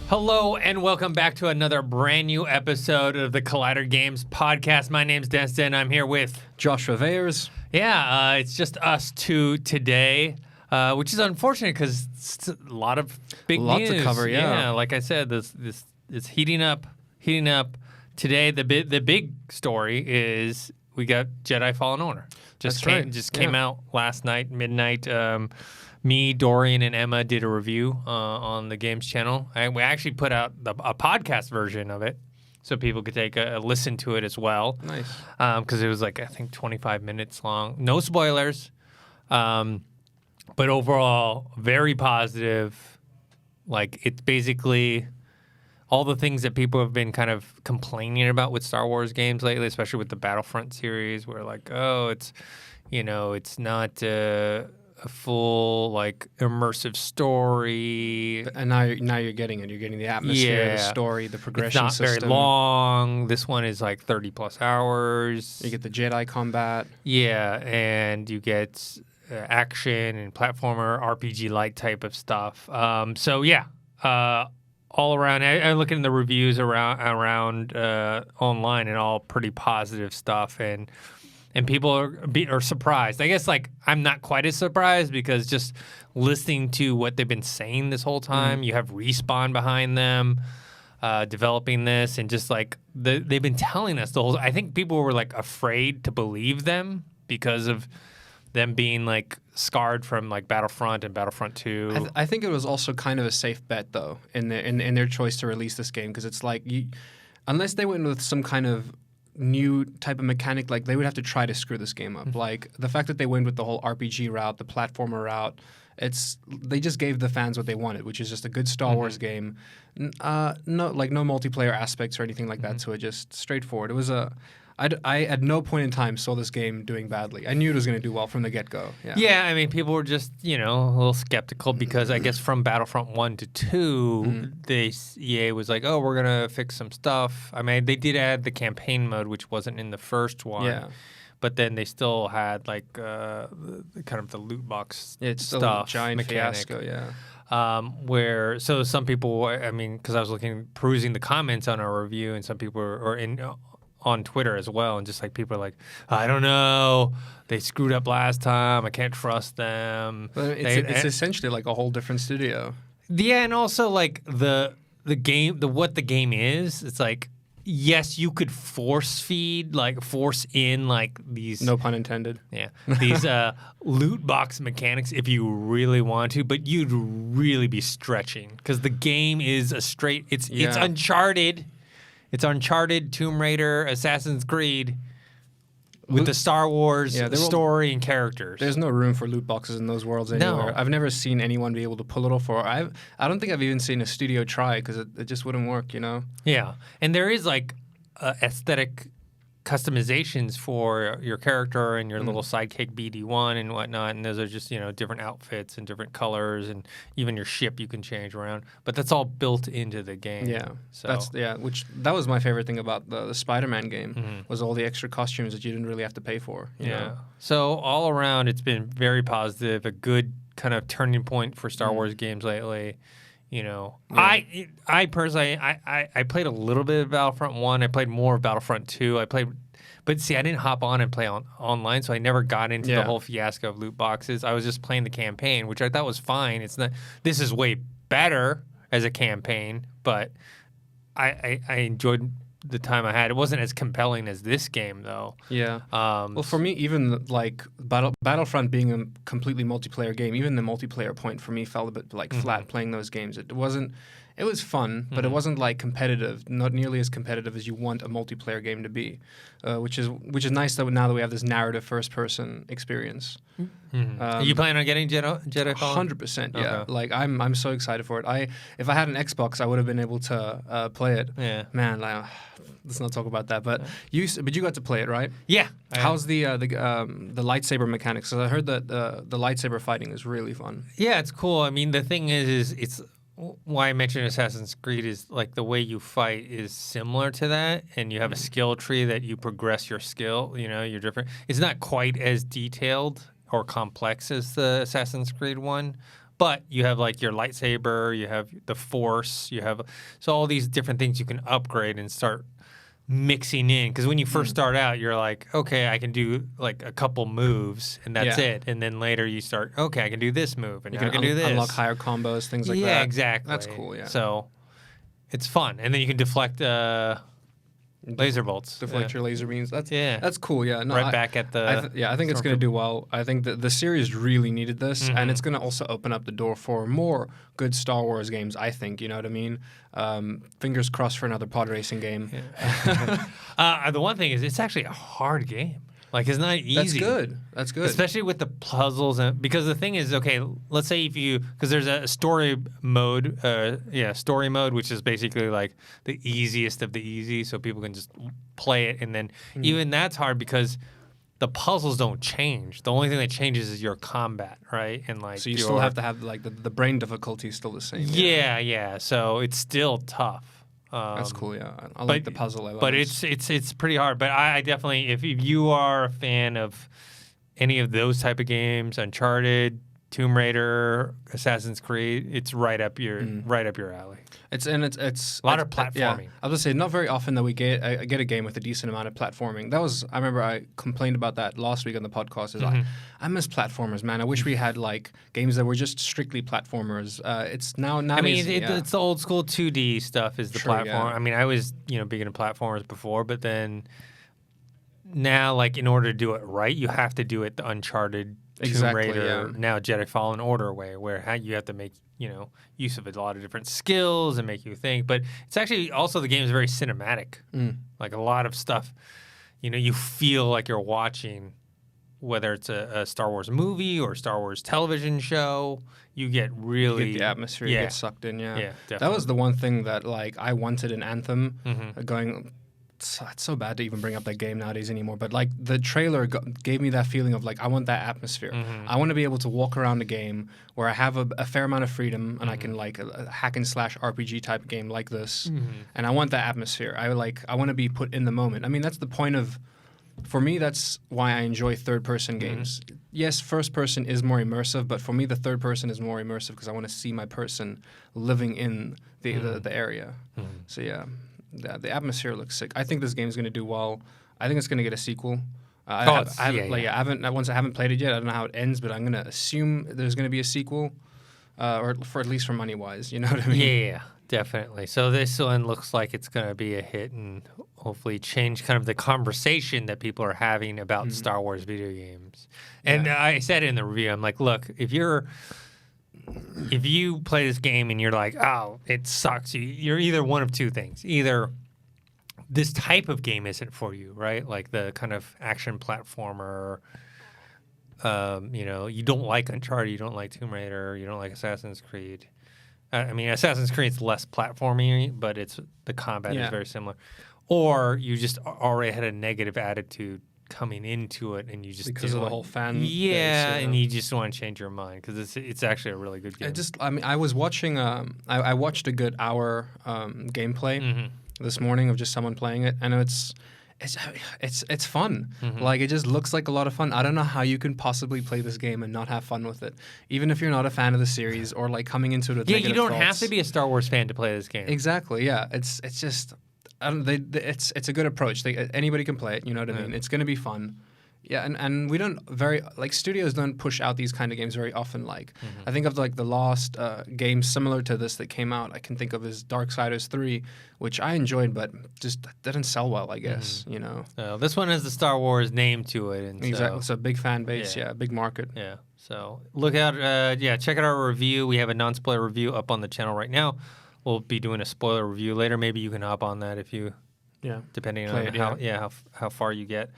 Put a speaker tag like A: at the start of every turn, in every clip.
A: Hello and welcome back to another brand new episode of the Collider Games podcast. My name's Destin. I'm here with
B: Josh Weyers.
A: Yeah, it's just us two today, which is unfortunate because it's a lot of big news.
B: To cover, yeah.
A: Like I said, this is heating up. Today, the big story is we got Jedi Fallen Order. Just came out last night, midnight. Me, Dorian, and Emma did a review on the games channel. And we actually put out a podcast version of it so people could take a listen to it as well.
B: Nice.
A: Because it was like, I think, 25 minutes long. No spoilers. But overall, very positive. Like, it's basically all the things that people have been kind of complaining about with Star Wars games lately, especially with the Battlefront series, where like, oh, it's not a full like immersive story.
B: And now you're getting it. You're getting the atmosphere, the story, the progression
A: system. It's not
B: system.
A: very long. This one is like 30 plus hours.
B: You get the Jedi combat.
A: Yeah, and you get action and platformer, RPG-like type of stuff. All around, I look in the reviews around online and all pretty positive stuff, and people are surprised. I guess like I'm not quite as surprised because just listening to what they've been saying this whole time, you have Respawn behind them developing this, and just like they've been telling us the whole. I think people were like afraid to believe them because of them being like scarred from like Battlefront and Battlefront 2.
B: I think it was also kind of a safe bet though in their choice to release this game, because it's like unless they went with some kind of new type of mechanic, like they would have to try to screw this game up. Like the fact that they went with the whole RPG route, the platformer route, they just gave the fans what they wanted, which is just a good Star Wars game. No multiplayer aspects or anything like that to it, just straightforward. It was I at no point in time saw this game doing badly. I knew it was going to do well from the get-go.
A: Yeah, I mean, people were just, a little skeptical because I guess from Battlefront 1 to 2, EA was like, oh, we're going to fix some stuff. I mean, they did add the campaign mode, which wasn't in the first one.
B: Yeah.
A: But then they still had, like, kind of the loot box
B: it's still
A: stuff.
B: A giant
A: mechanic.
B: fiasco, yeah.
A: So some people, I mean, because I was perusing the comments on our review, and some people were on Twitter as well, and just like people are like, I don't know, they screwed up last time, I can't trust them.
B: But it's essentially like a whole different studio.
A: Yeah, and also like the game, what the game is, it's like, yes, you could force in like these,
B: no pun intended.
A: Yeah, these loot box mechanics if you really want to, but you'd really be stretching because the game is it's Uncharted. It's Uncharted, Tomb Raider, Assassin's Creed with the Star Wars story and characters.
B: There's no room for loot boxes in those worlds anywhere.
A: No.
B: I've never seen anyone be able to pull it off. I don't think I've even seen a studio try, because it just wouldn't work,
A: Yeah, and there is like aesthetic customizations for your character and your little sidekick BD1 and whatnot, and those are just different outfits and different colors, and even your ship you can change around, but that's all built into the game.
B: That was my favorite thing about the Spider-Man game, was all the extra costumes that you didn't really have to pay for. You know?
A: So all around it's been very positive, a good kind of turning point for Star Wars games lately. I personally, I played a little bit of Battlefront 1. I played more of Battlefront 2. But see, I didn't hop on and play online, so I never got into the whole fiasco of loot boxes. I was just playing the campaign, which I thought was fine. It's not. This is way better as a campaign, but I enjoyed the time I had. It wasn't as compelling as this game, though.
B: Yeah. Well, for me, even like Battlefront being a completely multiplayer game, even the multiplayer point for me felt a bit like flat playing those games. It wasn't. It was fun, but it wasn't like competitive, not nearly as competitive as you want a multiplayer game to be, which is nice that now that we have this narrative first-person experience.
A: Are you planning on getting Jedi Fallen?
B: 100%, yeah. Okay. Like I'm so excited for it. If I had an Xbox, I would have been able to play it.
A: Yeah.
B: Man, let's not talk about that. But you got to play it, right?
A: Yeah.
B: How's the lightsaber mechanics? Because I heard that the lightsaber fighting is really fun.
A: Yeah, it's cool. I mean, the thing is it's why I mentioned Assassin's Creed is like the way you fight is similar to that, and you have a skill tree that you progress your skill. You're different. It's not quite as detailed or complex as the Assassin's Creed one, But you have like your lightsaber, you have the Force, so all these different things you can upgrade and start mixing in. Because when you first start out, you're like, okay, I can do like a couple moves and that's it. And then later you start, okay, I can do this move and
B: You
A: I can
B: can
A: do this.
B: unlock higher combos, things like that.
A: Yeah, exactly.
B: That's cool. Yeah.
A: So it's fun, and then you can deflect laser bolts.
B: Deflect your laser beams. That's cool. Yeah. No,
A: back at the.
B: I think it's going to do well. I think that the series really needed this, and it's going to also open up the door for more good Star Wars games. I think, you know what I mean. Fingers crossed for another pod racing game.
A: Yeah. The one thing is, it's actually a hard game. Like, it's not easy.
B: That's good.
A: Especially with the puzzles, because the thing is, okay, let's say because there's a story mode, which is basically like the easiest of the easy, so people can just play it, and then even that's hard because the puzzles don't change. The only thing that changes is your combat, right? And like,
B: so you still have to have like the brain difficulty is still the same.
A: Yeah. So it's still tough.
B: That's cool, yeah. I like the puzzle elements.
A: But it's pretty hard. But I definitely, if you are a fan of any of those type of games, Uncharted, Tomb Raider, Assassin's Creed, it's right up your alley.
B: It's
A: a lot of platforming.
B: Yeah. I was gonna say, not very often that we get a game with a decent amount of platforming. I remember I complained about that last week on the podcast. I miss platformers, man. I wish we had like games that were just strictly platformers. It's nowadays.
A: I mean, it's the old school 2D stuff is the platform.
B: Yeah.
A: I mean, I was big into platformers before, but then now, like, in order to do it right, you have to do it the Uncharted, Tomb Raider, now Jedi Fallen Order way, where you have to make use of a lot of different skills and make you think. But it's actually also, the game is very cinematic. Like, a lot of stuff, you feel like you're watching, whether it's a Star Wars movie or Star Wars television show. You get the
B: atmosphere, you get sucked in.
A: Yeah, definitely.
B: That was the one thing that like I wanted in Anthem. Going, it's so bad to even bring up that game nowadays anymore, but like the trailer gave me that feeling of like, I want that atmosphere. I want to be able to walk around the game where I have a fair amount of freedom and I can like a hack and slash RPG type of game like this, and I want that atmosphere. I want to be put in the moment. I mean, that's the point of, for me, that's why I enjoy third person games. Yes, first person is more immersive, but for me the third person is more immersive because I want to see my person living in the area. So yeah. The atmosphere looks sick. I think this game's going to do well. I think it's going to get a sequel. Once I haven't played it yet, I don't know how it ends, but I'm going to assume there's going to be a sequel, or for at least for money wise. You know what I mean?
A: Yeah, definitely. So this one looks like it's going to be a hit and hopefully change kind of the conversation that people are having about Star Wars video games. And I said in the review, I'm like, look, if you play this game and you're like, oh, it sucks, you're either one of two things. Either this type of game isn't for you, right? Like the kind of action platformer, you don't like Uncharted, you don't like Tomb Raider, you don't like Assassin's Creed. I mean, Assassin's Creed's less platformy, but the combat is very similar. Or you just already had a negative attitude coming into it, and you just
B: because of the whole fan base,
A: and you just want to change your mind because it's actually a really good game.
B: I was watching I watched a good hour gameplay this morning of just someone playing it, and it's fun. Like, it just looks like a lot of fun. I don't know how you can possibly play this game and not have fun with it, even if you're not a fan of the series or like coming into it with negative
A: you don't
B: thoughts.
A: have to be a Star Wars fan to play this game.
B: Exactly. Yeah. It's just. It's a good approach. Anybody can play it. You know what I mean? It's going to be fun. Yeah, and we don't studios don't push out these kind of games very often. Like, I think of like the last game similar to this that came out, I can think of is Darksiders 3, which I enjoyed, but just didn't sell well, I guess,
A: This one has the Star Wars name to it. And
B: exactly. It's a big fan base, big market.
A: Yeah, so look out, check out our review. We have a non-spoiler review up on the channel right now. We'll be doing a spoiler review later. Maybe you can hop on that if you, depending on how far you get.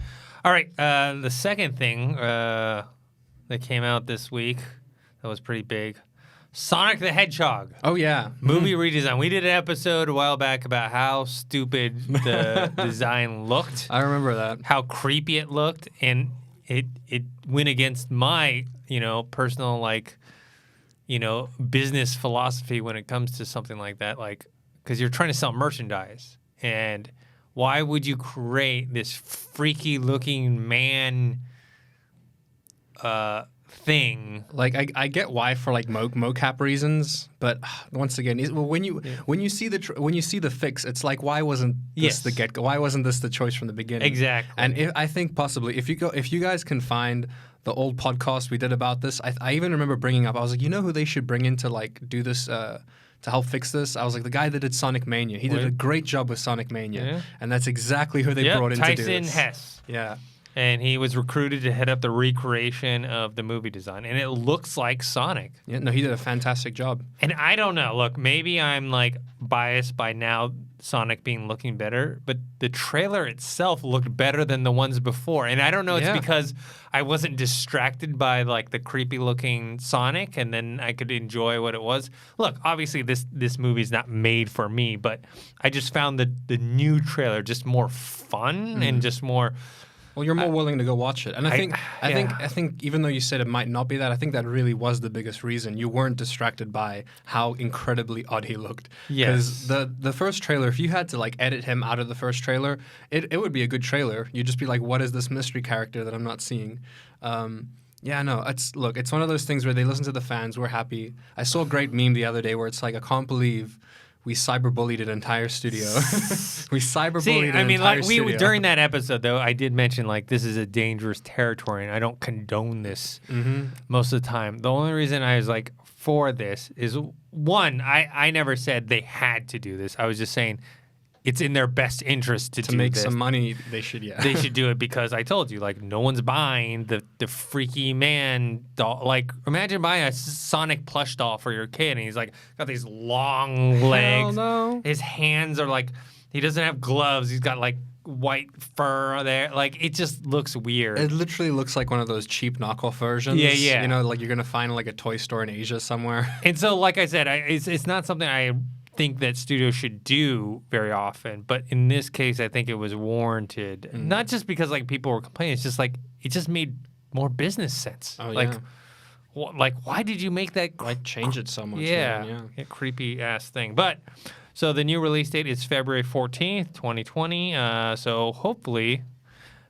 A: All right, the second thing that came out this week that was pretty big, Sonic the Hedgehog.
B: Oh yeah,
A: movie redesign. We did an episode a while back about how stupid the design looked.
B: I remember that.
A: How creepy it looked, and it went against my personal business philosophy when it comes to something like that, like, because you're trying to sell merchandise, and why would you create this freaky looking man thing.
B: Like I get why for like mocap reasons, but once again, when you see the fix, it's like why wasn't this why wasn't this the choice from the beginning?
A: Exactly.
B: And I think possibly if you guys can find the old podcast we did about this, I even remember bringing up, I was like, you know who they should bring in to like do this to help fix this? I was like, the guy that did Sonic Mania. He did a great job with Sonic Mania, and that's exactly who they brought in to do this.
A: Tyson Hess.
B: Yeah.
A: And he was recruited to head up the recreation of the movie design. And it looks like Sonic.
B: Yeah, no, he did a fantastic job.
A: And I don't know. Look, maybe I'm like biased by now Sonic looking better, but the trailer itself looked better than the ones before. And I don't know, it's because I wasn't distracted by like the creepy looking Sonic and then I could enjoy what it was. Look, obviously this movie's not made for me, but I just found the new trailer just more fun and just more...
B: Well, you're more willing to go watch it, and I think even though you said it might not be that, I think that really was the biggest reason. You weren't distracted by how incredibly odd he looked.
A: Yes.
B: Because the first trailer, if you had to like edit him out of the first trailer, it would be a good trailer. You'd just be like, what is this mystery character that I'm not seeing? Yeah, no, it's one of those things where they listen to the fans. We're happy. I saw a great meme the other day where it's like, I can't believe we cyberbullied an entire studio. We cyberbullied an entire studio.
A: During that episode, though, I did mention, like, this is a dangerous territory, and I don't condone this most of the time. The only reason I was, like, for this is, one, I never said they had to do this. I was just saying it's in their best interest to do
B: make
A: this.
B: Some money, they should,
A: They should do it because I told you, like, no one's buying the freaky man doll. Like, imagine buying a Sonic plush doll for your kid, and he's, like, got these long legs.
B: Hell no.
A: His hands are, like, he doesn't have gloves. He's got, like, white fur there. Like, it just looks weird.
B: It literally looks like one of those cheap knockoff versions.
A: Yeah.
B: You know, like you're going to find, like, a toy store in Asia somewhere.
A: And so, like I said, it's not something I think that studios should do very often, but in this case I think it was warranted. Not just because like people were complaining, it's just like it just made more business sense. Like why did you make that
B: why change it so much?
A: Yeah, creepy ass thing. But so the new release date is February 14th 2020, so hopefully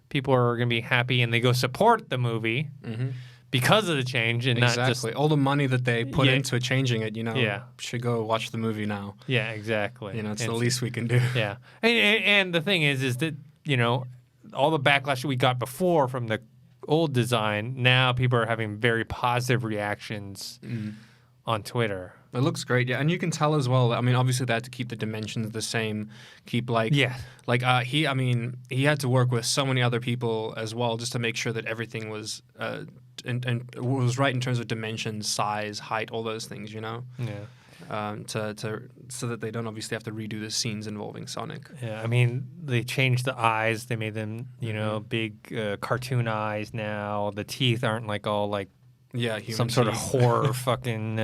A: people are going to be happy and they go support the movie because of the change and not just
B: all the money that they put into changing it, should go watch the movie now.
A: Yeah, exactly.
B: It's the least we can do.
A: Yeah. And the thing is that, all the backlash we got before from the old design, now people are having very positive reactions on Twitter.
B: It looks great, yeah, and you can tell as well. I mean, obviously they had to keep the dimensions the same, he had to work with so many other people as well just to make sure that everything was and was right in terms of dimensions, size, height, all those things, Yeah. So that they don't obviously have to redo the scenes involving Sonic.
A: Yeah, I mean, they changed the eyes. They made them, big cartoon eyes now. The teeth aren't like all like some sort of horror fucking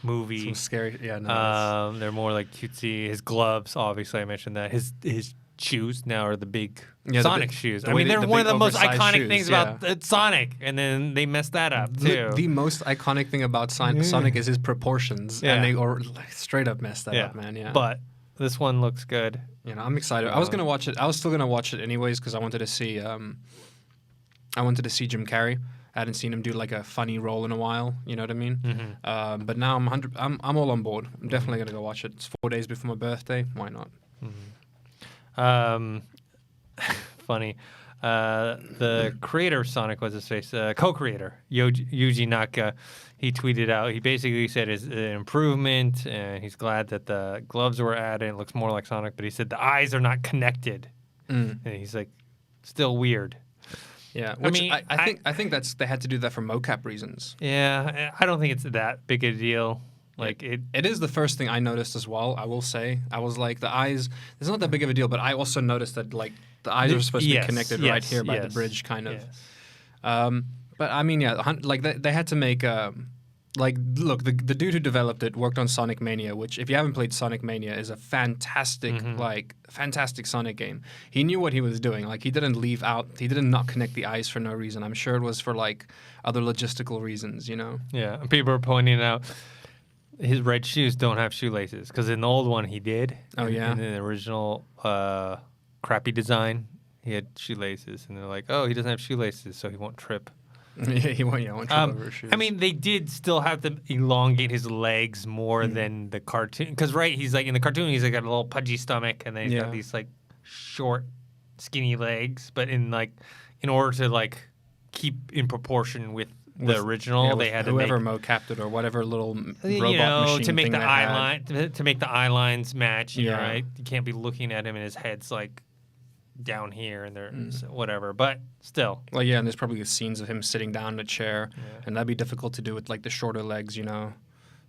A: movie.
B: Some scary,
A: they're more like cutesy. His gloves, obviously, I mentioned that. His shoes now are the big Sonic shoes. I mean, they're one of the most iconic things about Sonic, and then they messed that up too.
B: The most iconic thing about Sonic is his proportions, and they straight up messed that up, man. Yeah,
A: but this one looks good.
B: I'm excited. I was gonna watch it. I was still gonna watch it anyways because I wanted to see. I wanted to see Jim Carrey. I hadn't seen him do like a funny role in a while. You know what I mean? But now I'm all on board. I'm definitely gonna go watch it. It's 4 days before my birthday. Why not?
A: Funny. The creator of Sonic, what's his face? Co-creator, Yuji Naka, he tweeted out, he basically said it's an improvement, and he's glad that the gloves were added. It looks more like Sonic, but he said the eyes are not connected. And he's like, still weird.
B: Yeah, which I think that's they had to do that for mocap reasons.
A: Yeah, I don't think it's that big a deal. Like
B: it is the first thing I noticed as well. I will say, I was like, the eyes. It's not that big of a deal, but I also noticed that like the eyes are supposed to be connected right here by the bridge, kind of. Yes. But I mean, like they had to make. Look, the dude who developed it worked on Sonic Mania, which, if you haven't played Sonic Mania, is a fantastic, fantastic Sonic game. He knew what he was doing. Like, he didn't not connect the eyes for no reason. I'm sure it was for, like, other logistical reasons,
A: Yeah, and people are pointing out his red shoes don't have shoelaces, because in the old one he did.
B: Oh, yeah?
A: In the original crappy design, he had shoelaces, and they're like, oh, he doesn't have shoelaces, so he won't trip.
B: He won't trip over his shoes.
A: I mean, they did still have to elongate his legs more than the cartoon. Because, right, he's like, in the cartoon, he's like got a little pudgy stomach, and then he's got these like short, skinny legs. But in order to like keep in proportion with the original, they had to
B: whoever
A: make
B: mocapped it or whatever little robot machine
A: to make
B: thing
A: the
B: they
A: eye
B: had.
A: line to make the eye lines match.
B: Yeah.
A: Right. You can't be looking at him and his head's like down here and there's whatever. But still.
B: Well, yeah, and there's probably scenes of him sitting down in a chair, and that'd be difficult to do with like the shorter legs, So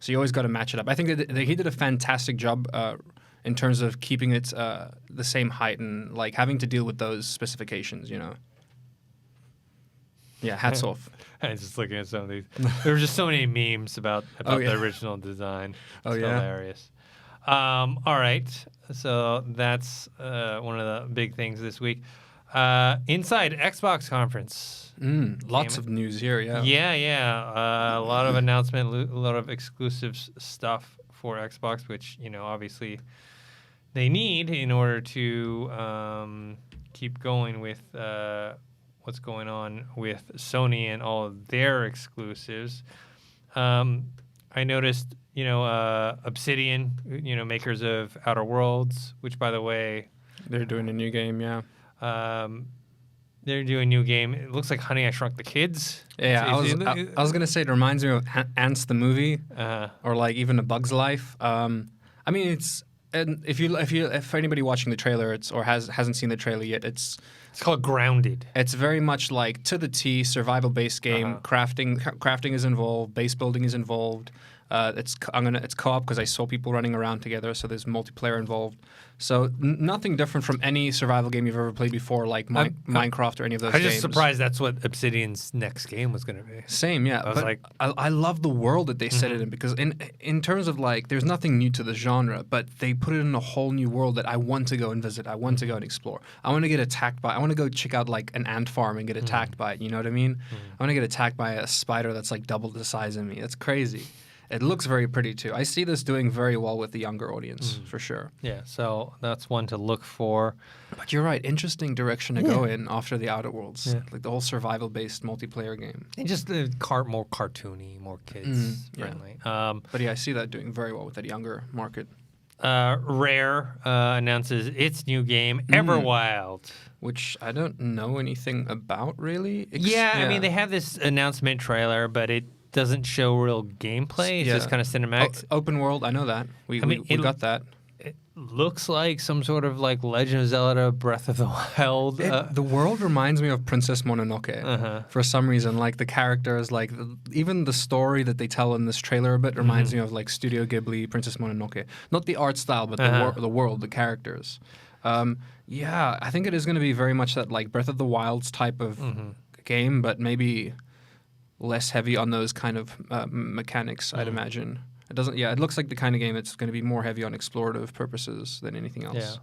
B: you always got to match it up. I think that he did a fantastic job in terms of keeping it the same height and like having to deal with those specifications, Yeah, hats off.
A: I was just looking at some of these. There were just so many memes about the original design. It's hilarious. All right. So that's one of the big things this week. Inside Xbox conference.
B: Lots of news here, yeah.
A: Yeah. A lot of announcement, a lot of exclusive stuff for Xbox, which, obviously they need in order to keep going with what's going on with Sony and all of their exclusives. I noticed, Obsidian, makers of Outer Worlds, which, by the way,
B: they're doing a new game, yeah.
A: They're doing a new game. It looks like Honey, I Shrunk the Kids.
B: Yeah, I was gonna say it reminds me of Ants the movie, or like even A Bug's Life. I mean, it's and if anybody watching the trailer, hasn't seen the trailer yet, it's
A: called Grounded.
B: It's very much like to the T survival based game. Crafting is involved. Base building is involved. It's co-op because I saw people running around together, so there's multiplayer involved. So nothing different from any survival game you've ever played before, like Minecraft or any of those games.
A: I'm just surprised that's what Obsidian's next game was going to be.
B: Same, yeah. I love the world that they set it in because in terms of like, there's nothing new to the genre, but they put it in a whole new world that I want to go and visit. I want to go and explore. I want to get attacked by. I want to go check out like an ant farm and get attacked by it. You know what I mean? I want to get attacked by a spider that's like double the size of me. That's crazy. It looks very pretty, too. I see this doing very well with the younger audience, for sure.
A: Yeah, so that's one to look for.
B: But you're right. Interesting direction to go in after the Outer Worlds. Yeah. Like the whole survival-based multiplayer game.
A: And just more cartoony, more kids-friendly.
B: But yeah, I see that doing very well with that younger market.
A: Rare announces its new game, Everwild.
B: Which I don't know anything about, really.
A: I mean, they have this announcement trailer, but it doesn't show real gameplay. It's just kind of cinematic.
B: Open world, I know that. We got that.
A: It looks like some sort of like Legend of Zelda Breath of the Wild.
B: The world reminds me of Princess Mononoke for some reason. Like the characters, like even the story that they tell in this trailer a bit reminds me of like Studio Ghibli, Princess Mononoke. Not the art style, but the world, the characters. I think it is going to be very much that like Breath of the Wild's type of game, but maybe less heavy on those kind of mechanics, I'd imagine. It doesn't. Yeah, it looks like the kind of game that's going to be more heavy on explorative purposes than anything else. Yeah.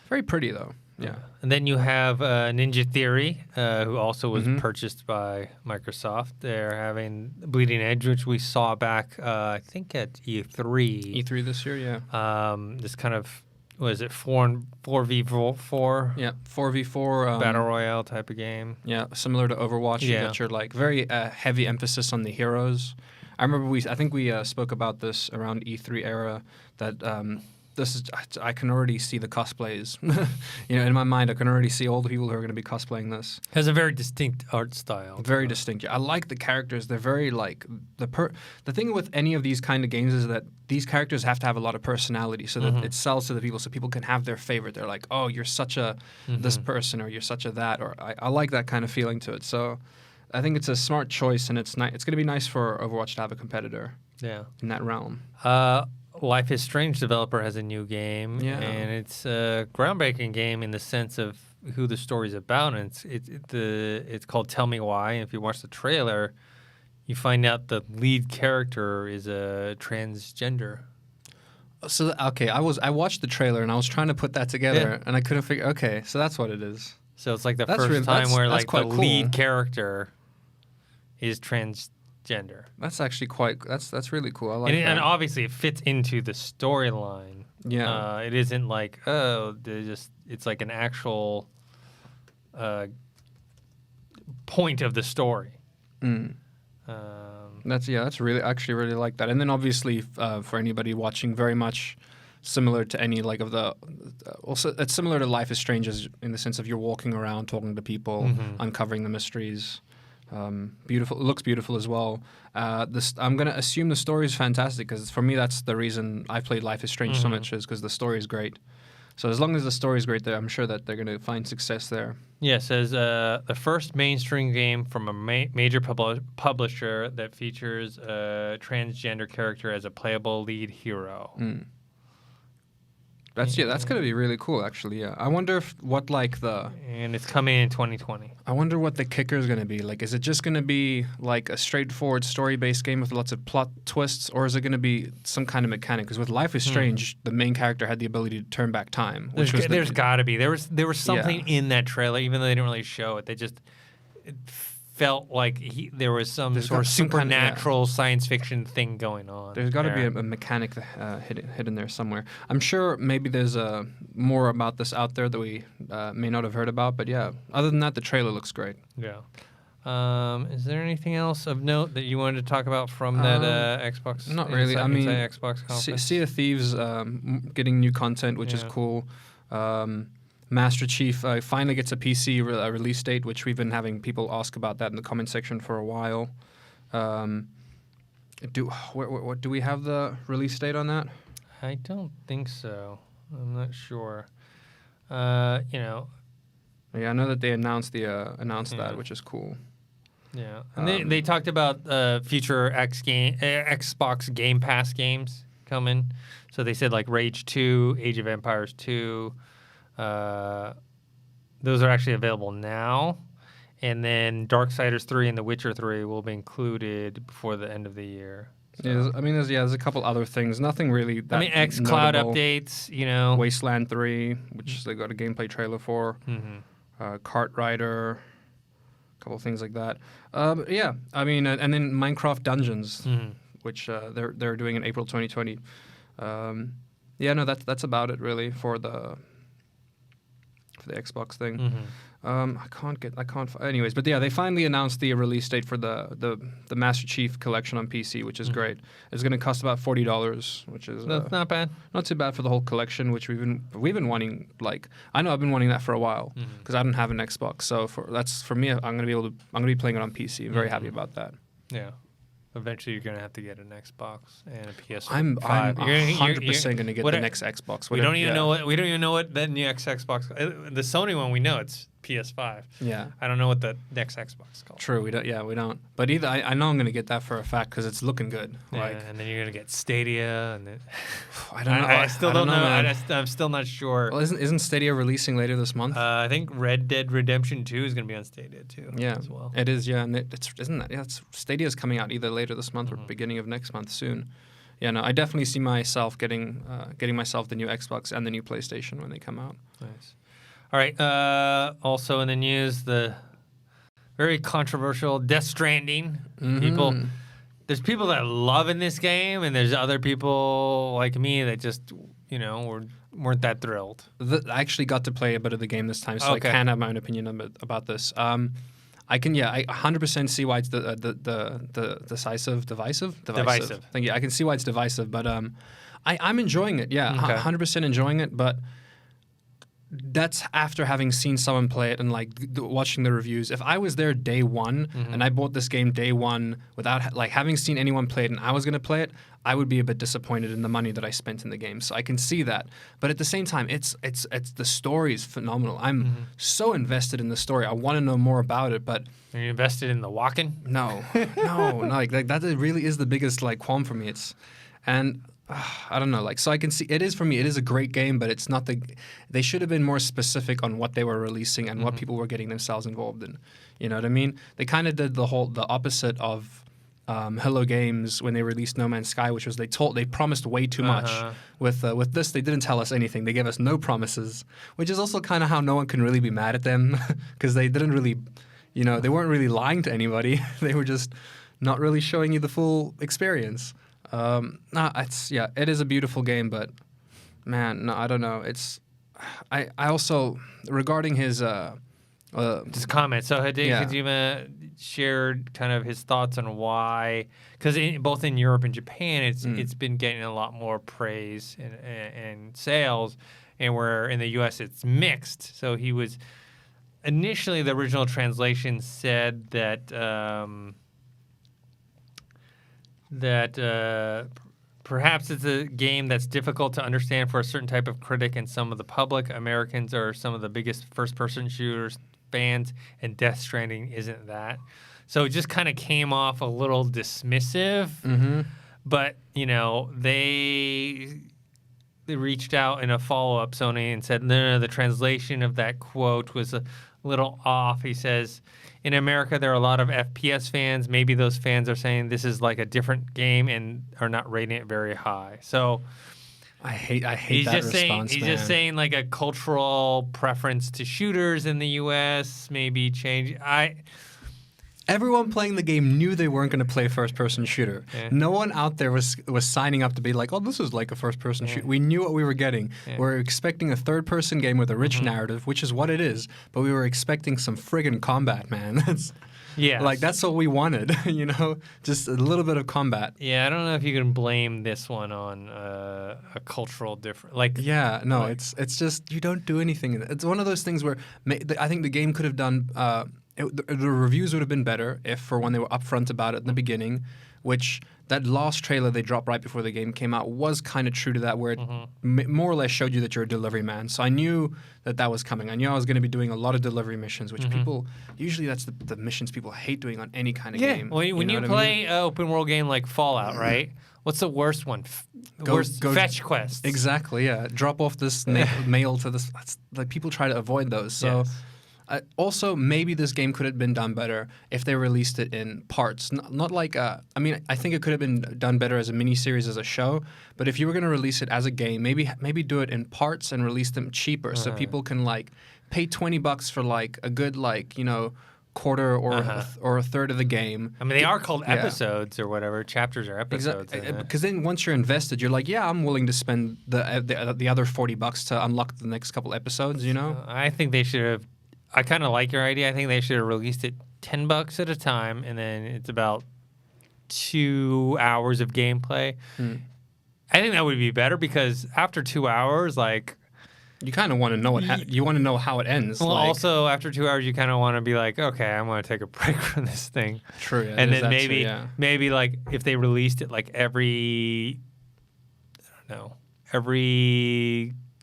B: Very pretty though. Yeah.
A: And then you have Ninja Theory, who also was purchased by Microsoft. They're having Bleeding Edge, which we saw back, I think at E3.
B: E3 this year, yeah.
A: This kind of, what is it, 4v4?
B: Yeah, 4v4.
A: Battle Royale type of game.
B: Yeah, similar to Overwatch. You got your like very heavy emphasis on the heroes. I remember I think we spoke about this around E3 era that I can already see the cosplays. In my mind, I can already see all the people who are going to be cosplaying this.
A: It has a very distinct art style.
B: Very distinct. Yeah. I like the characters. They're very like the thing with any of these kind of games is that these characters have to have a lot of personality so that it sells to the people, so people can have their favorite. They're like, oh, you're such a this person, or you're such a that, or I like that kind of feeling to it. So I think it's a smart choice, and it's nice. It's going to be nice for Overwatch to have a competitor. In that realm.
A: Life is Strange developer has a new game, and it's a groundbreaking game in the sense of who the story's about, and it's called Tell Me Why. And if you watch the trailer, you find out the lead character is a transgender.
B: So I watched the trailer and I was trying to put that together, and I couldn't figure. Okay, so that's what it is.
A: So it's like the first time where like the lead character is transgender.
B: That's actually that's really cool. I like that.
A: And obviously it fits into the storyline.
B: Yeah.
A: It isn't like, it's like an actual point of the story.
B: That's really actually really like that. And then obviously for anybody watching, very much similar to any like of the also it's similar to Life is Strange in the sense of you're walking around talking to people, uncovering the mysteries. Beautiful, it looks beautiful as well. I'm gonna assume the story is fantastic because for me that's the reason I played Life is Strange so much, is because the story is great. So as long as the story is great there, I'm sure that they're gonna find success there.
A: Yeah, it says the first mainstream game from a major publisher that features a transgender character as a playable lead hero.
B: That's gonna be really cool, actually. Yeah, I wonder
A: and it's coming in 2020.
B: I wonder what the kicker is gonna be. Like, is it just gonna be like a straightforward story-based game with lots of plot twists, or is it gonna be some kind of mechanic? Because with Life is Strange, the main character had the ability to turn back time.
A: There's got to be. There was something in that trailer, even though they didn't really show it. It felt like there was some sort of supernatural science fiction thing going on.
B: There's got to be a mechanic hidden there somewhere. I'm sure maybe there's more about this out there that we may not have heard about. But yeah, other than that, the trailer looks great.
A: Yeah. Is there anything else of note that you wanted to talk about from that Xbox?
B: Not really. I mean,
A: Xbox conference?
B: Sea of Thieves getting new content, which is cool. Master Chief finally gets a PC release date, which we've been having people ask about that in the comment section for a while. Do we have the release date on that?
A: I don't think so. I'm not sure.
B: Yeah, I know that they announced that, which is cool.
A: Yeah, and they talked about future Xbox Game Pass games coming. So they said like Rage 2, Age of Empires 2. Those are actually available now, and then Darksiders 3 and The Witcher 3 will be included before the end of the year. So.
B: Yeah, there's a couple other things. Nothing really that
A: xCloud updates,
B: Wasteland 3, which they got a gameplay trailer for. Kart Rider, a couple things like that. Yeah, and then Minecraft Dungeons, which they're doing in April 2020. That's about it really for the Xbox thing. Anyways, but yeah, they finally announced the release date for the Master Chief collection on PC, which is great. It's going to cost about $40, which is
A: that's not bad.
B: Not too bad for the whole collection, which we've been wanting. Like, I know I've been wanting that for a while because I don't have an Xbox. So for me, I'm going to be playing it on PC. I'm very happy about that.
A: Yeah. Eventually, you're going to have to get an Xbox and a PS5.
B: I'm 100% going to get the next Xbox.
A: We don't even know what the next Xbox. The Sony one, we know it's PS5.
B: Yeah.
A: I don't know what the next Xbox is called.
B: True. We don't. But either I know I'm going to get that for a fact because it's looking good.
A: Yeah, and then you're going to get Stadia, and then
B: I don't know.
A: I still don't know. I'm still not sure.
B: Well, isn't Stadia releasing later this month?
A: I think Red Dead Redemption 2 is going to be on Stadia too.
B: Yeah,
A: as well.
B: It is. Yeah, and Stadia's coming out either later this month or beginning of next month soon. Yeah, no, I definitely see myself getting myself the new Xbox and the new PlayStation when they come out.
A: Nice. All right. Also in the news, the very controversial Death Stranding. There's people that love in this game, and there's other people like me that just weren't that thrilled.
B: I actually got to play a bit of the game this time, so I can have my own opinion about this. I 100% see why it's divisive. Thank you. I can see why it's divisive, but I'm enjoying it. Yeah, 100% enjoying it, but that's after having seen someone play it and watching the reviews. If I was there day one and I bought this game day one without having seen anyone play it and I was going to play it, I would be a bit disappointed in the money that I spent in the game. So I can see that. But at the same time, it's the story is phenomenal. I'm so invested in the story. I want to know more about it. But
A: are you invested in the walking?
B: No. That really is the biggest qualm for me. I don't know. So I can see it is for me. It is a great game, but it's not they should have been more specific on what they were releasing and what people were getting themselves involved in. You know what I mean? They kind of did the opposite of Hello Games when they released No Man's Sky, which was they promised way too much. With this, they didn't tell us anything. They gave us no promises, which is also kind of how no one can really be mad at them because they didn't really, they weren't really lying to anybody. They were just not really showing you the full experience. It is a beautiful game, but man, no, I don't know. I also regarding his
A: Just comment. So Hideo Kojima shared kind of his thoughts on why, because both in Europe and Japan, it's been getting a lot more praise and sales, and where in the U.S. it's mixed. So he was initially, the original translation said that perhaps it's a game that's difficult to understand for a certain type of critic and some of the public. Americans are some of the biggest first-person shooters fans, and Death Stranding isn't that. So it just kind of came off a little dismissive.
B: Mm-hmm.
A: But, they reached out in a follow-up, Sony, and said, no, the translation of that quote was a little off. He says, in America, there are a lot of FPS fans. Maybe those fans are saying this is like a different game and are not rating it very high. So
B: I hate that response.
A: He's just saying like a cultural preference to shooters in the U.S. maybe change.
B: Everyone playing the game knew they weren't going to play first-person shooter.
A: Yeah.
B: No one out there was signing up to be like, oh, this is like a first-person shooter. We knew what we were getting.
A: Yeah.
B: We were expecting a third-person game with a rich narrative, which is what it is, but we were expecting some friggin' combat, man. That's what we wanted, just a little bit of combat.
A: Yeah, I don't know if you can blame this one on a cultural difference.
B: It's just you don't do anything. It's one of those things where I think the game could have done. The reviews would have been better if, for when they were upfront about it in the beginning, which that last trailer they dropped right before the game came out was kind of true to that, where it more or less showed you that you're a delivery man. So I knew that was coming. I knew I was going to be doing a lot of delivery missions, which people, usually that's the missions people hate doing on any kind of game.
A: When you play an open world game like Fallout, right? What's the worst one? Worst fetch quests.
B: Exactly, yeah. Drop off this mail to this. Like people try to avoid those. So. Yes. Also, maybe this game could have been done better if they released it in parts. Not like, I think it could have been done better as a miniseries, as a show. But if you were going to release it as a game, maybe do it in parts and release them cheaper so people can pay $20 for a good quarter or a third of the game.
A: I mean, they are called episodes or whatever. Chapters or episodes.
B: Exactly. Because then once you're invested, you're like, yeah, I'm willing to spend the other $40 to unlock the next couple episodes.
A: I think they should have. I kind of like your idea. I think they should have released it $10 at a time, and then it's about 2 hours of gameplay. I think that would be better because after 2 hours,
B: you kind of want to know you want to know how it ends.
A: Well, also after 2 hours, you kind of want to be like, okay, I'm going to take a break from this thing.
B: True. Yeah,
A: and then maybe if they released it every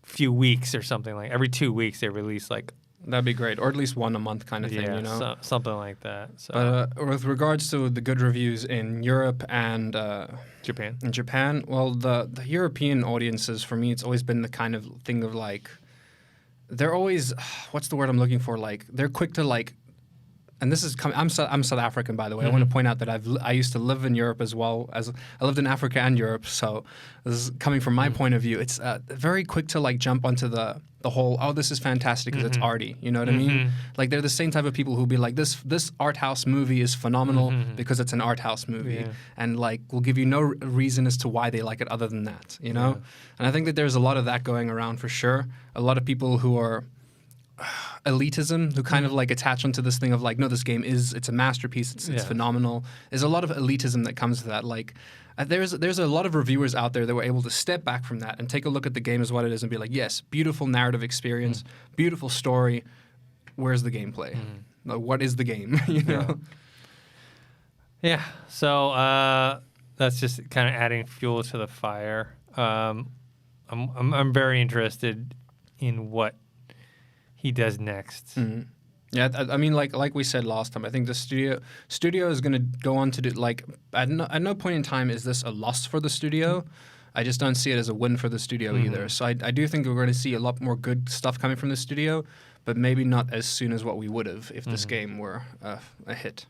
A: few weeks or something, every 2 weeks they release
B: That'd be great, or at least one a month kind of thing,
A: something like that. So.
B: But with regards to the good reviews in Europe and
A: Japan,
B: well, the European audiences, for me, it's always been the kind of thing of they're always, what's the word I'm looking for? They're quick to and this is I'm South African, by the way. I want to point out that I used to live in Europe as well as I lived in Africa and Europe. So this is coming from my point of view. It's very quick to jump onto the whole, oh, this is fantastic because it's arty. You know what I mean? They're the same type of people who'll be like, this art house movie is phenomenal because it's an art house movie, and will give you no reason as to why they like it other than that. And I think that there's a lot of that going around for sure. A lot of people who are elitism, who kind of attach onto this thing of no, this game it's a masterpiece, it's phenomenal. There's a lot of elitism that comes to that. There's a lot of reviewers out there that were able to step back from that and take a look at the game as what it is and be like, yes, beautiful narrative experience, beautiful story. Where's the gameplay? What is the game?
A: Yeah. So that's just kind of adding fuel to the fire. I'm very interested in what he does next.
B: Yeah, I mean, like we said last time, I think the studio is going to go on to do at no point in time is this a loss for the studio. I just don't see it as a win for the studio either. So I do think we're going to see a lot more good stuff coming from the studio, but maybe not as soon as what we would have if this game were a hit.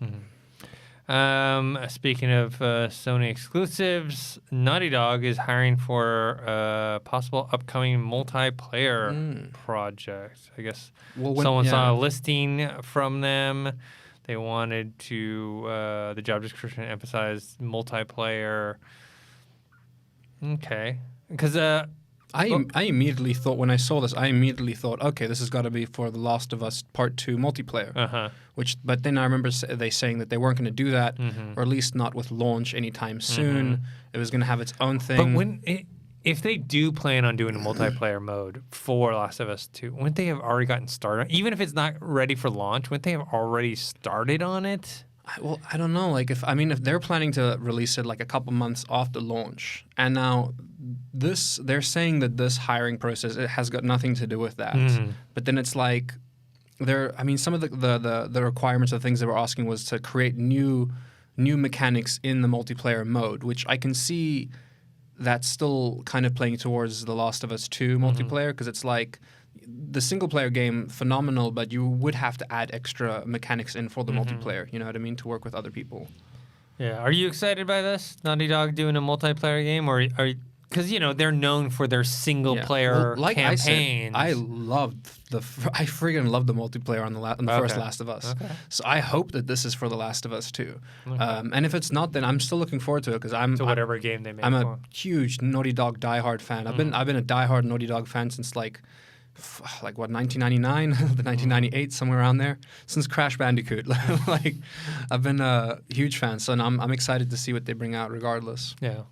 A: Speaking of Sony exclusives, Naughty Dog is hiring for a possible upcoming multiplayer project. I guess someone saw a listing from them. They wanted to, the job description emphasized multiplayer. Okay. Because
B: I immediately thought when I saw this, okay, this has got to be for The Last of Us Part 2 multiplayer. But then I remember they saying that they weren't going to do that, or at least not with launch anytime soon. It was going to have its own thing.
A: But if they do plan on doing a multiplayer mode for Last of Us 2, wouldn't they have already gotten started? Even if it's not ready for launch, wouldn't they have already started on it?
B: I don't know. Like, if they're planning to release it like a couple months after launch, and now they're saying that this hiring process, it has got nothing to do with that. But then it's like some of the requirements of things they were asking was to create new mechanics in the multiplayer mode, which I can see that's still kind of playing towards The Last of Us 2 multiplayer, because it's like the single player game, phenomenal, but you would have to add extra mechanics in for the multiplayer, you know what I mean, to work with other people.
A: Yeah. Are you excited by this? Naughty Dog doing a multiplayer game? Or because, they're known for their single player campaigns.
B: I freaking loved the multiplayer on the first Last of Us. Okay. So I hope that this is for The Last of Us too. Okay. And if it's not, then I'm still looking forward to it, because
A: whatever game they make.
B: I'm a huge Naughty Dog diehard fan. I've been a diehard Naughty Dog fan since 1999, the 1998, somewhere around there, since Crash Bandicoot. I've been a huge fan, so I'm excited to see what they bring out regardless.
A: Yeah.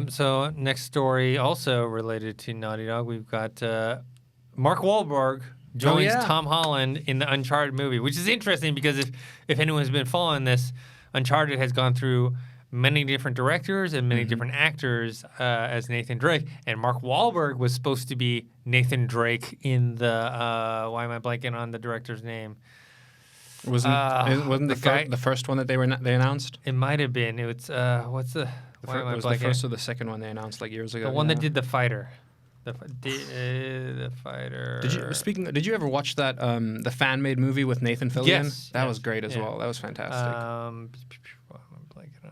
A: So next story, also related to Naughty Dog, we've got Mark Wahlberg joins Tom Holland in the Uncharted movie, which is interesting because if anyone's been following this, Uncharted has gone through many different directors and many different actors as Nathan Drake. And Mark Wahlberg was supposed to be Nathan Drake in the why am I blanking on the director's name?
B: Wasn't the first one that they announced?
A: It might have been. It was what's the
B: was the first or the second one they announced like years ago?
A: The one that did The Fighter. The Fighter.
B: Did you ever watch that the fan made movie with Nathan Fillion?
A: Yes.
B: That was great as well. That was fantastic.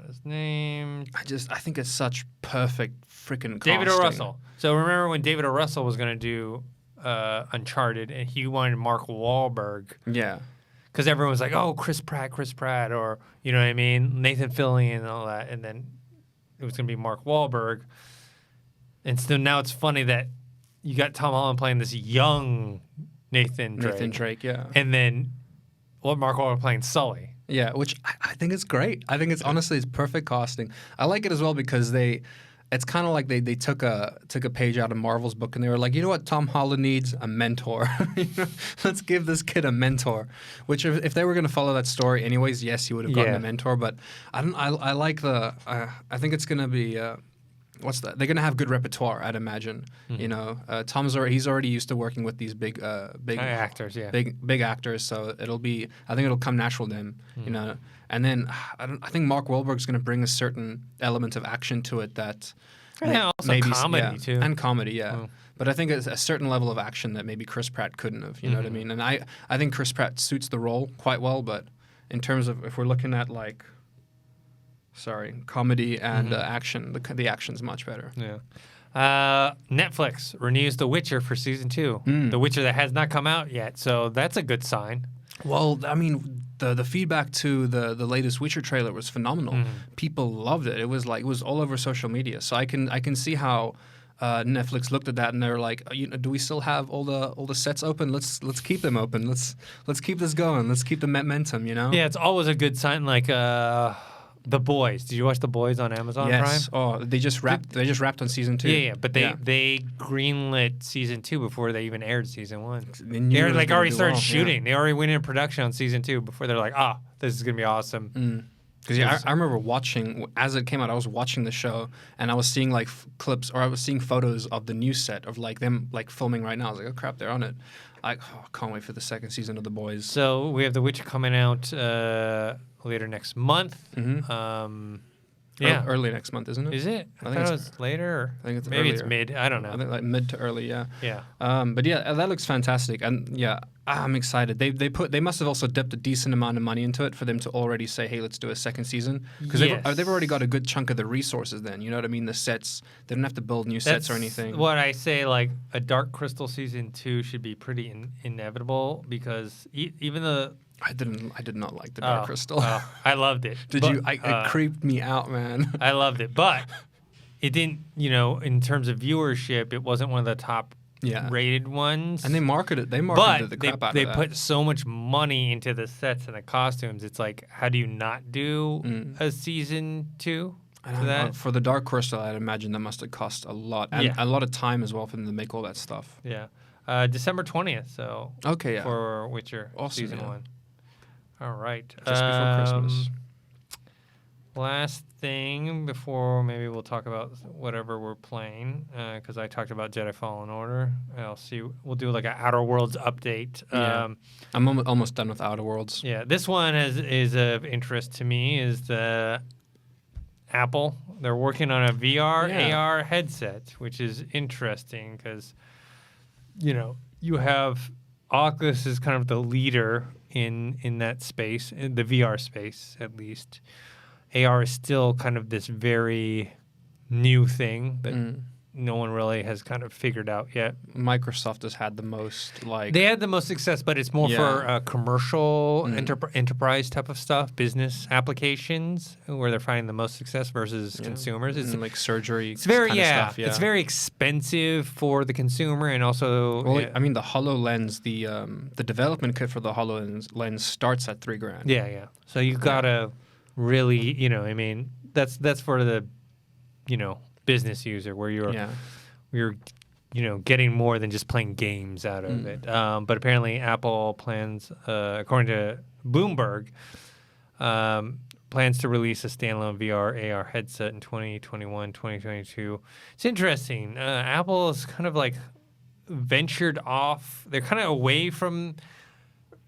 A: His name.
B: I think it's such perfect freaking casting.
A: David O. Russell. So remember when David O. Russell was going to do Uncharted, and he wanted Mark Wahlberg.
B: Yeah.
A: Because everyone was like, oh, Chris Pratt, or, you know what I mean, Nathan Fillion and all that. And then it was going to be Mark Wahlberg. And so now it's funny that you got Tom Holland playing this young Nathan Drake.
B: Yeah.
A: And then Mark Wahlberg playing Sully.
B: Yeah, which I think is great. I think it's honestly perfect casting. I like it as well because it's kind of like they took a page out of Marvel's book, and they were like, you know what Tom Holland needs? A mentor. Let's give this kid a mentor. Which if they were going to follow that story anyways, yes, he would have gotten a mentor. But I like I think it's going to be what's that? They're going to have good repertoire, I'd imagine. Tom's he's already used to working with these big
A: actors,
B: big actors. So I think it'll come natural to him, And then I think Mark Wahlberg's going to bring a certain element of action to it that
A: also comedy too,
B: and comedy, But I think it's a certain level of action that maybe Chris Pratt couldn't have. You know what I mean? And I think Chris Pratt suits the role quite well. But in terms of if we're looking at comedy and action, the action's much better.
A: Yeah. Netflix renews The Witcher for season 2. The Witcher that has not come out yet, so that's a good sign.
B: Well, I mean, the feedback to the latest Witcher trailer was phenomenal. People loved it. It was all over social media. So I can see how Netflix looked at that and they were like, do we still have all the sets open? Let's keep them open. Let's keep this going. Let's keep the momentum. Yeah,
A: it's always a good sign. Like The Boys. Did you watch The Boys on Amazon Prime?
B: Yes. Oh, they just wrapped on season 2.
A: Yeah. But they greenlit season 2 before they even aired season 1. They already started shooting. Yeah. They already went into production on season 2 before they're like, this is gonna be awesome.
B: Because I remember watching as it came out. I was watching the show and I was seeing clips, or I was seeing photos of the new set of them filming right now. I was like, oh crap, they're on it. I can't wait for the second season of The Boys.
A: So we have The Witcher coming out later next month.
B: Early next month, isn't it?
A: Is it? I thought it was later.
B: I think it's
A: maybe
B: earlier.
A: It's mid. I don't know.
B: I think mid to early. Yeah.
A: Yeah.
B: But yeah, that looks fantastic, and I'm excited. They must have also dipped a decent amount of money into it for them to already say, hey, let's do a second season, because they've already got a good chunk of the resources. Then you know what I mean. The sets, they don't have to build new sets or anything.
A: What I say, a Dark Crystal season 2 should be pretty inevitable, because even the
B: I did not like the Dark Crystal.
A: I loved it.
B: It creeped me out, man.
A: I loved it, but it didn't, in terms of viewership, it wasn't one of the top rated ones.
B: And they marketed the crap out of that.
A: They put so much money into the sets and the costumes. It's like, how do you not do a season 2 for that?
B: For the Dark Crystal, I'd imagine that must have cost a lot. And a lot of time as well for them to make all that stuff.
A: Yeah. December 20th, so for Witcher season 1. All right.
B: Just before Christmas.
A: Last thing before maybe we'll talk about whatever we're playing, because I talked about Jedi Fallen Order. We'll do like an Outer Worlds update.
B: I'm almost done with Outer Worlds.
A: Yeah, this one is of interest to me. Is the Apple? They're working on a VR AR headset, which is interesting because you have Oculus is kind of the leader in that space, in the VR space at least. AR is still kind of this very new thing that no one really has kind of figured out yet.
B: Microsoft has had the most
A: They had the most success, but it's more for commercial enterprise type of stuff, business applications, where they're finding the most success versus consumers. It's
B: like surgery.
A: It's very
B: kind of stuff,
A: It's very expensive for the consumer, and also.
B: Well, I mean, the HoloLens, the development kit for the HoloLens starts at $3,000.
A: Yeah. So you gotta really, that's for the, business user where you're getting more than just playing games out of it. But apparently Apple plans, according to Bloomberg, plans to release a standalone VR AR headset in 2021, 2022. It's interesting. Apple is kind of like ventured off. They're kind of away from.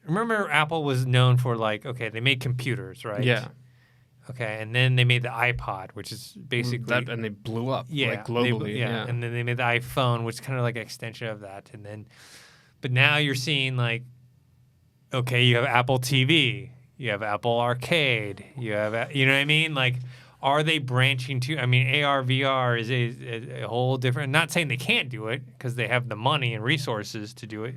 A: Remember, Apple was known for they made computers, right?
B: Yeah.
A: Okay, and then they made the iPod, which is basically
B: and they blew up globally.
A: And then they made the iPhone, which is kind of like an extension of that. And then, but now you're seeing you have Apple TV, you have Apple Arcade, you have, you know what I mean? Are they branching to? I mean, AR VR is a whole different. Not saying they can't do it because they have the money and resources to do it.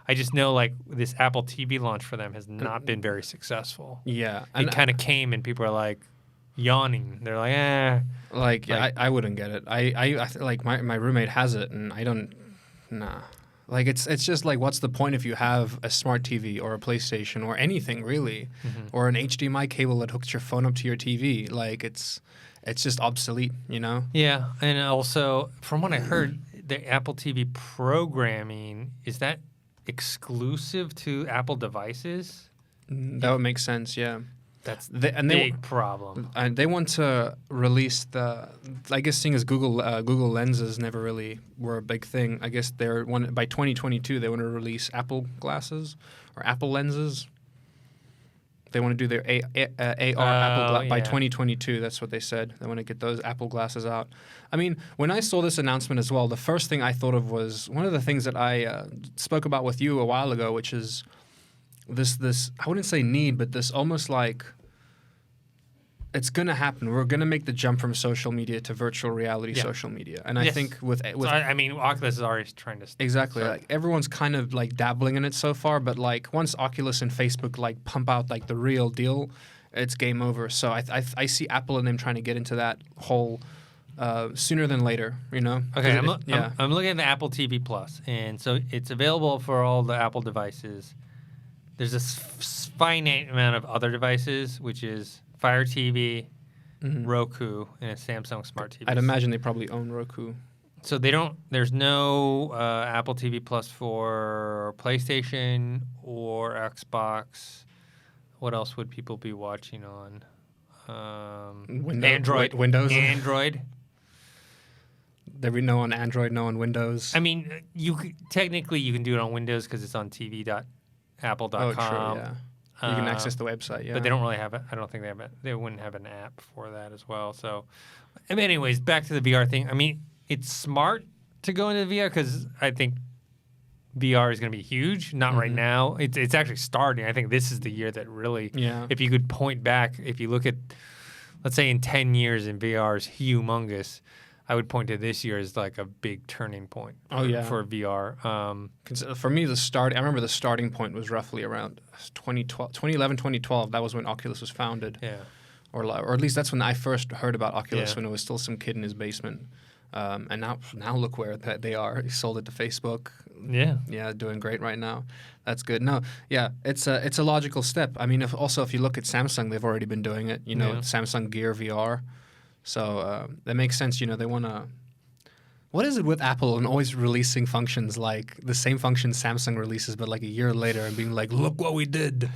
A: I just know this Apple TV launch for them has not been very successful.
B: Yeah.
A: It kind of came and people are yawning. They're
B: I wouldn't get it. I my roommate has it and I don't, nah. It's just what's the point if you have a smart TV or a PlayStation or anything really, or an HDMI cable that hooks your phone up to your TV? It's just obsolete,
A: Yeah, and also from what I heard, the Apple TV programming, is that exclusive to Apple devices?
B: That would make sense, yeah.
A: That's a big problem.
B: And they want to release I guess seeing as Google lenses never really were a big thing, I guess by 2022 they want to release Apple glasses or Apple lenses. They want to do their AR by 2022. That's what they said. They want to get those Apple glasses out. I mean, when I saw this announcement as well, the first thing I thought of was one of the things that I spoke about with you a while ago, which is this I wouldn't say need, but this almost it's going to happen. We're going to make the jump from social media to virtual reality social media. And I think with
A: Oculus is already trying to
B: exactly everyone's kind of dabbling in it so far, but once Oculus and Facebook pump out the real deal, it's game over. So I see Apple and them trying to get into that whole sooner than later,
A: Okay, I'm looking at the Apple TV Plus, and so it's available for all the Apple devices. There's a finite amount of other devices, which is Fire TV, Roku, and a Samsung Smart TV.
B: I'd imagine they probably own Roku.
A: So they don't. There's no Apple TV Plus for PlayStation or Xbox. What else would people be watching on? Android.
B: Windows.
A: Android.
B: There be no on Android, no on Windows.
A: I mean, technically you can do it on Windows because it's on TV.apple.com.
B: Oh, true. Yeah. You can access the website, yeah.
A: But they don't really have it. I don't think they have it. They wouldn't have an app for that as well. So, anyways, back to the VR thing. I mean, it's smart to go into VR because I think VR is going to be huge. Not right now. It's actually starting. I think this is the year that really, if you could point back, if you look at, let's say in 10 years and VR is humongous, I would point to this year as a big turning point for VR.
B: For me, I remember the starting point was roughly around 2011, 2012. That was when Oculus was founded.
A: Yeah.
B: or at least that's when I first heard about Oculus,
A: Yeah.
B: when it was still some kid in his basement. And now look where they are. He sold it to Facebook.
A: Yeah.
B: Yeah, doing great right now. That's good. No, yeah, it's a logical step. I mean, if you look at Samsung, they've already been doing it. You know,
A: Yeah.
B: Samsung Gear VR. So that makes sense. You know, they want to. What is it with Apple and always releasing functions like the same function Samsung releases, but like a year later, and being like, "Look what we did."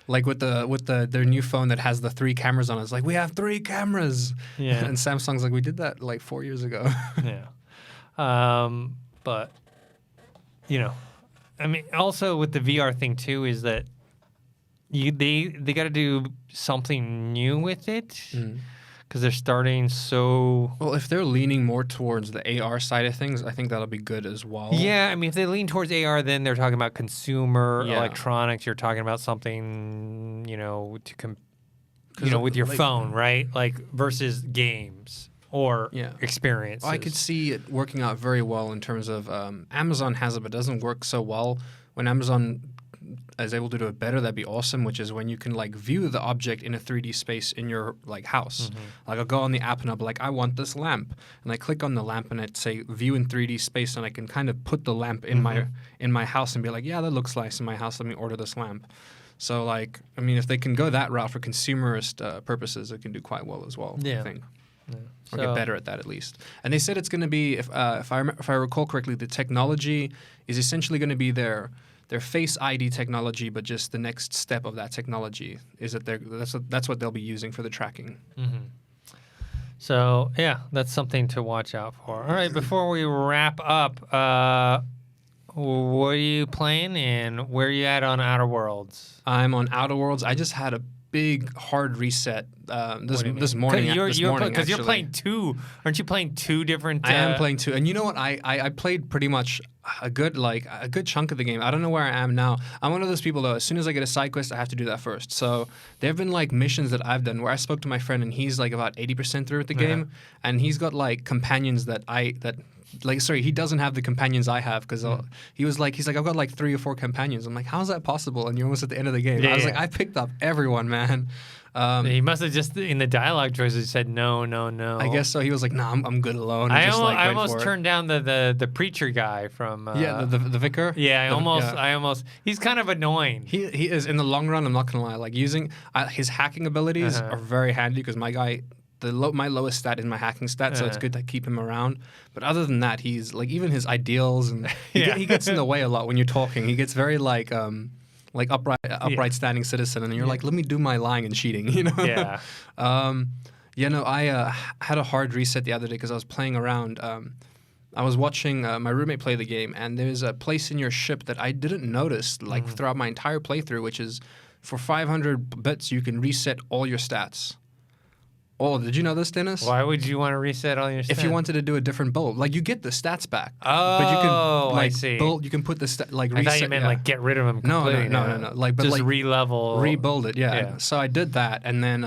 B: Like with their new phone that has the 3 cameras on it. It's like, we have 3 cameras.
A: Yeah.
B: And Samsung's like, we did that like 4 years ago.
A: Yeah. But, you know, I mean, also with the VR thing too is that they got to do something new with it because they're starting so.
B: Well, if they're leaning more towards the AR side of things, I think that'll be good as well.
A: Yeah, I mean, if they lean towards AR, then they're talking about consumer
B: Yeah.
A: electronics. You're talking about something, you know,
B: Because
A: with your
B: like-
A: phone, right? Like versus games or
B: Yeah.
A: experiences.
B: I could see it working out very well in terms of Amazon has it, but it doesn't work so well. When Amazon is able to do it better, that'd be awesome, which is when you can like view the object in a 3D space in your like house. Like I'll go on the app and I'll be like, I want this lamp. And I click on the lamp and it say view in 3D space, and I can kind of put the lamp in my house and be like, yeah, that looks nice in my house. Let me order this lamp. So like, I mean, if they can go that route for consumerist purposes, it can do quite well as well,
A: Yeah.
B: I think.
A: Yeah.
B: Or get better at that at least. And they said it's going to be, if I recall correctly, the technology is essentially going to be their Face ID technology, but just the next step of that technology is that that's what they'll be using for the tracking.
A: So yeah, that's something to watch out for. All right, before we wrap up, what are you playing and where are you at on Outer Worlds?
B: I'm on Outer Worlds. I just had a big hard reset this morning.
A: Because
B: Actually.
A: you're playing 2. Aren't you playing 2 different?
B: I am playing 2, and you know what? I played pretty much a good chunk of the game. I don't know where I am now. I'm one of those people though. As soon as I get a side quest, I have to do that first. So there have been like missions that I've done where I spoke to my friend, and he's like about 80% through with the game, and he's got like companions he doesn't have the companions I have because he's like I've got like 3 or 4 companions. I'm like, how is that possible? And you're almost at the end of the game.
A: Yeah,
B: I was
A: yeah.
B: like, I picked up everyone, man.
A: He must have just in the dialogue choices said no.
B: I guess so. He was like, "Nah, I'm good alone."
A: I
B: just,
A: almost,
B: like,
A: I
B: wait
A: almost
B: for it.
A: turned down the preacher guy from.
B: The vicar.
A: Yeah, I
B: Yeah.
A: almost. He's kind of annoying.
B: He is in the long run. I'm not gonna lie. Like using his hacking abilities are very handy because my guy, my lowest stat is my hacking stat, so it's good to keep him around. But other than that, he's like even his ideals and he gets in the way a lot when you're talking. He gets very like upright standing citizen, and you're like, let me do my lying and cheating, you know?
A: Yeah.
B: I had a hard reset the other day because I was playing around. I was watching my roommate play the game, and there's a place in your ship that I didn't notice throughout my entire playthrough, which is for 500 bits you can reset all your stats. Oh, did you know this, Dennis?
A: Why would you want to reset all your stats?
B: If you wanted to do a different build, like you get the stats back.
A: Oh,
B: but you can, like,
A: I see.
B: Build, you can put the
A: I
B: reset.
A: thought you meant like get rid of them completely.
B: No. Like, but
A: just
B: like
A: re-level.
B: rebuild it. Yeah.
A: Yeah.
B: So I did that, and then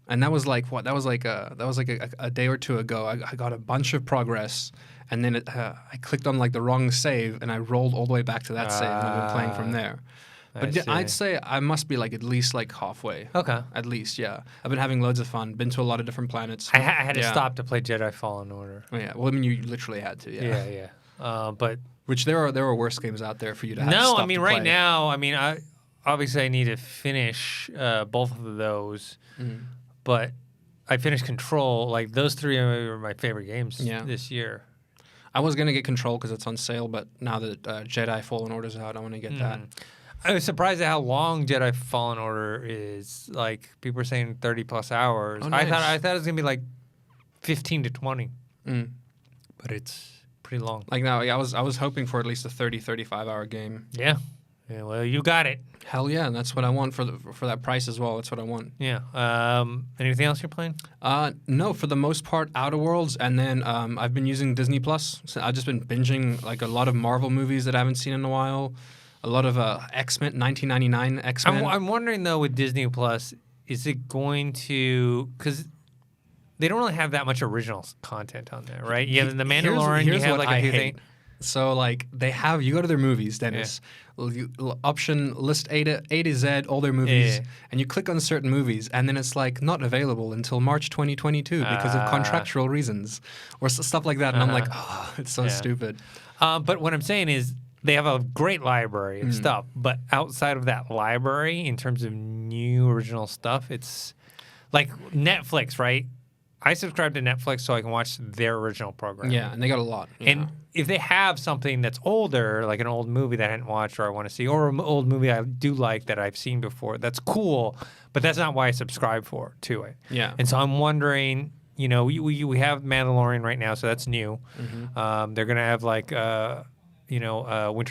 B: and that was like what? That was like a day or two ago. I got a bunch of progress, and then I clicked on like the wrong save, and I rolled all the way back to that save, and I've been playing from there. But
A: see.
B: I'd say I must be like at least like halfway.
A: Okay.
B: At least, yeah. I've been having loads of fun. Been to a lot of different planets.
A: I had to
B: Yeah.
A: stop to play Jedi Fallen Order.
B: Oh, yeah. Well, I mean, you literally had to. Yeah.
A: Yeah. But
B: Which there are worse games out there for you to have. to
A: no,
B: stop
A: I mean
B: to
A: right
B: play.
A: now, I obviously I need to finish both of those, but I finished Control. Like those 3 are my favorite games this year.
B: I was gonna get Control because it's on sale, but now that Jedi Fallen Order's out, I want to get that.
A: I was surprised at how long Jedi Fallen Order is. Like people are saying 30+ hours.
B: Oh, nice.
A: I thought it was gonna be like 15 to 20, but it's pretty long.
B: Like now, I was hoping for at least a 35 hour game.
A: Yeah. Well, you got it.
B: Hell yeah, and that's what I want for that price as well. That's what I want.
A: Yeah. Anything else you're playing?
B: No, for the most part, Outer Worlds, and then I've been using Disney Plus. So I've just been binging like a lot of Marvel movies that I haven't seen in a while. A lot of X-Men, 1999 X-Men.
A: I'm wondering though with Disney Plus, is it going to because they don't really have that much original content on there, right? You have The Mandalorian, you have like a few things.
B: So like you go to their movies, Dennis. Option list A to Z, all their movies, and you click on certain movies, and then it's like not available until March 2022 because of contractual reasons or stuff like that. And I'm like, oh, it's so stupid.
A: But what I'm saying is they have a great library of stuff, but outside of that library, in terms of new original stuff, it's like Netflix, right? I subscribe to Netflix so I can watch their original program.
B: Yeah, and they got a lot.
A: And if they have something that's older, like an old movie that I hadn't watched or I want to see, or an old movie I do like that I've seen before, that's cool, but that's not why I subscribe to it.
B: Yeah.
A: And so I'm wondering, we have Mandalorian right now, so that's new. Mm-hmm. They're going to have like, Winter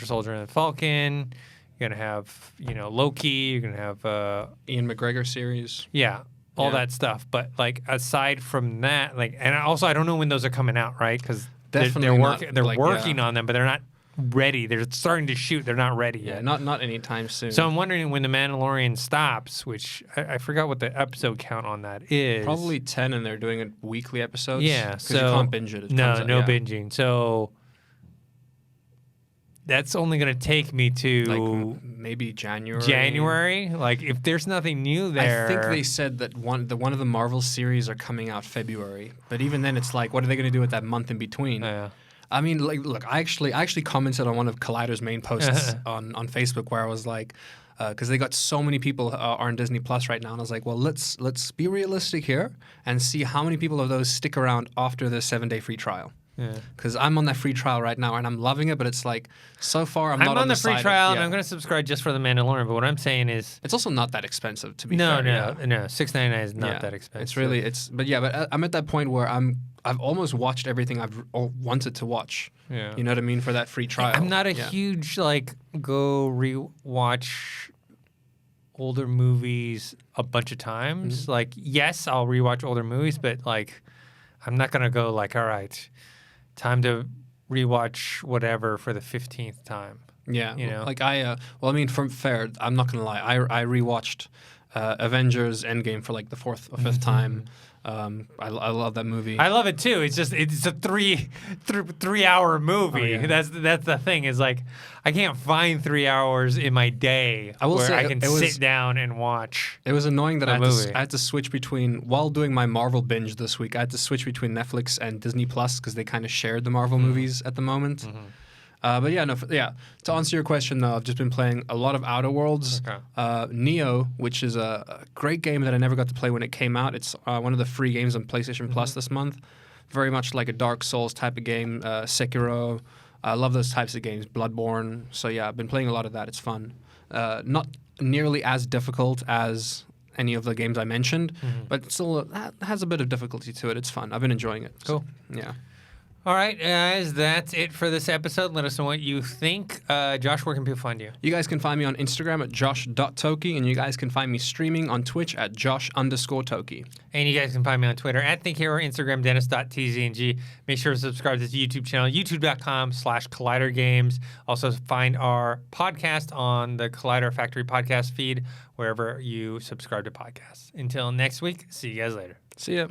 A: Soldier and the Falcon. You're going to have, Loki. You're going to have...
B: Ian McGregor series.
A: Yeah. All that stuff, but like aside from that, like, and also I don't know when those are coming out, right? Because they're working on them, but they're not ready. They're starting to shoot. They're not ready yet.
B: Not anytime soon.
A: So I'm wondering when the Mandalorian stops, which I forgot what the episode count on that is.
B: Probably 10, and they're doing it weekly episodes.
A: Yeah,
B: because you can't binge it.
A: No binging. So that's only going to take me to
B: like maybe January.
A: Like if there's nothing new there.
B: I think they said that one of the Marvel series are coming out February. But even then, it's like, what are they going to do with that month in between?
A: Yeah.
B: I mean, like, look, I actually commented on one of Collider's main posts on Facebook where I was like, because they got so many people are on Disney Plus right now, and I was like, well, let's be realistic here and see how many people of those stick around after the 7-day free trial. Because I'm on that free trial right now and I'm loving it, but it's like so far I'm not on the
A: free trial and I'm going to subscribe just for the Mandalorian. But what I'm saying is,
B: it's also not that expensive to be fair.
A: No, $6.99 is not that expensive.
B: But I'm at that point where I've almost watched everything I've wanted to watch.
A: Yeah,
B: you know what I mean, for that free trial.
A: I'm not a huge go rewatch older movies a bunch of times. Mm-hmm. Like, yes, I'll rewatch older movies, but like, I'm not gonna go like, all right, time to rewatch whatever for the 15th time.
B: Yeah, like from fair, I'm not gonna lie, I rewatched Avengers Endgame for like the 4th or 5th time. I love that movie.
A: I love it too. It's just it's a 3-hour movie. Oh, yeah. That's the thing. Is like I can't find 3 hours in my day where I can sit down and watch.
B: It was annoying that I had to switch between, while doing my Marvel binge this week, I had to switch between Netflix and Disney Plus because they kind of shared the Marvel movies at the moment. Mm-hmm. To answer your question, though, I've just been playing a lot of Outer Worlds. Okay. Neo, which is a great game that I never got to play when it came out. It's one of the free games on PlayStation Plus this month. Very much like a Dark Souls type of game. Sekiro. I love those types of games. Bloodborne. So yeah, I've been playing a lot of that. It's fun. Not nearly as difficult as any of the games I mentioned, but still has a bit of difficulty to it. It's fun. I've been enjoying it.
A: Cool.
B: Yeah.
A: All right, guys, that's it for this episode. Let us know what you think. Josh, where can people find you?
B: You guys can find me on Instagram at josh.toki, and you guys can find me streaming on Twitch at josh_toki.
A: And you guys can find me on Twitter at ThinkHero, Instagram, dennis.tzng. Make sure to subscribe to this YouTube channel, youtube.com/collidergames. Also find our podcast on the Collider Factory podcast feed, wherever you subscribe to podcasts. Until next week, see you guys later.
B: See ya.